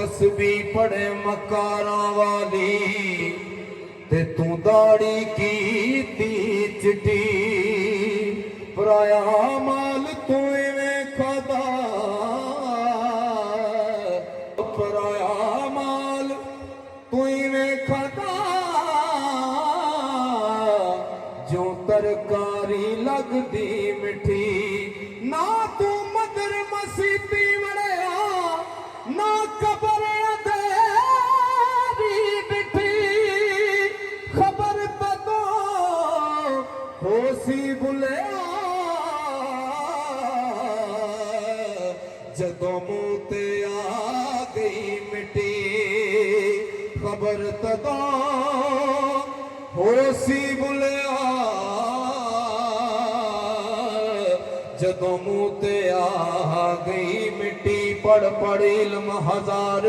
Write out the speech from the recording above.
तस्बी पढ़े मकारा वाली ते तू दाड़ी की ती चिटी पराया माल तू इवें खादा पराया माल तू इवें खादा जो तरकारी लगदी मिठी ना तू मदर मसीती वड़िया ना कबर तेरी डिठी खबर तो होसी बुलिया जदों मुंह ते आ गई मिट्टी खबर तो होसी बुलिया जदों मुंह ते आ गई मिट्टी पढ़ पढ़ इल्म हजार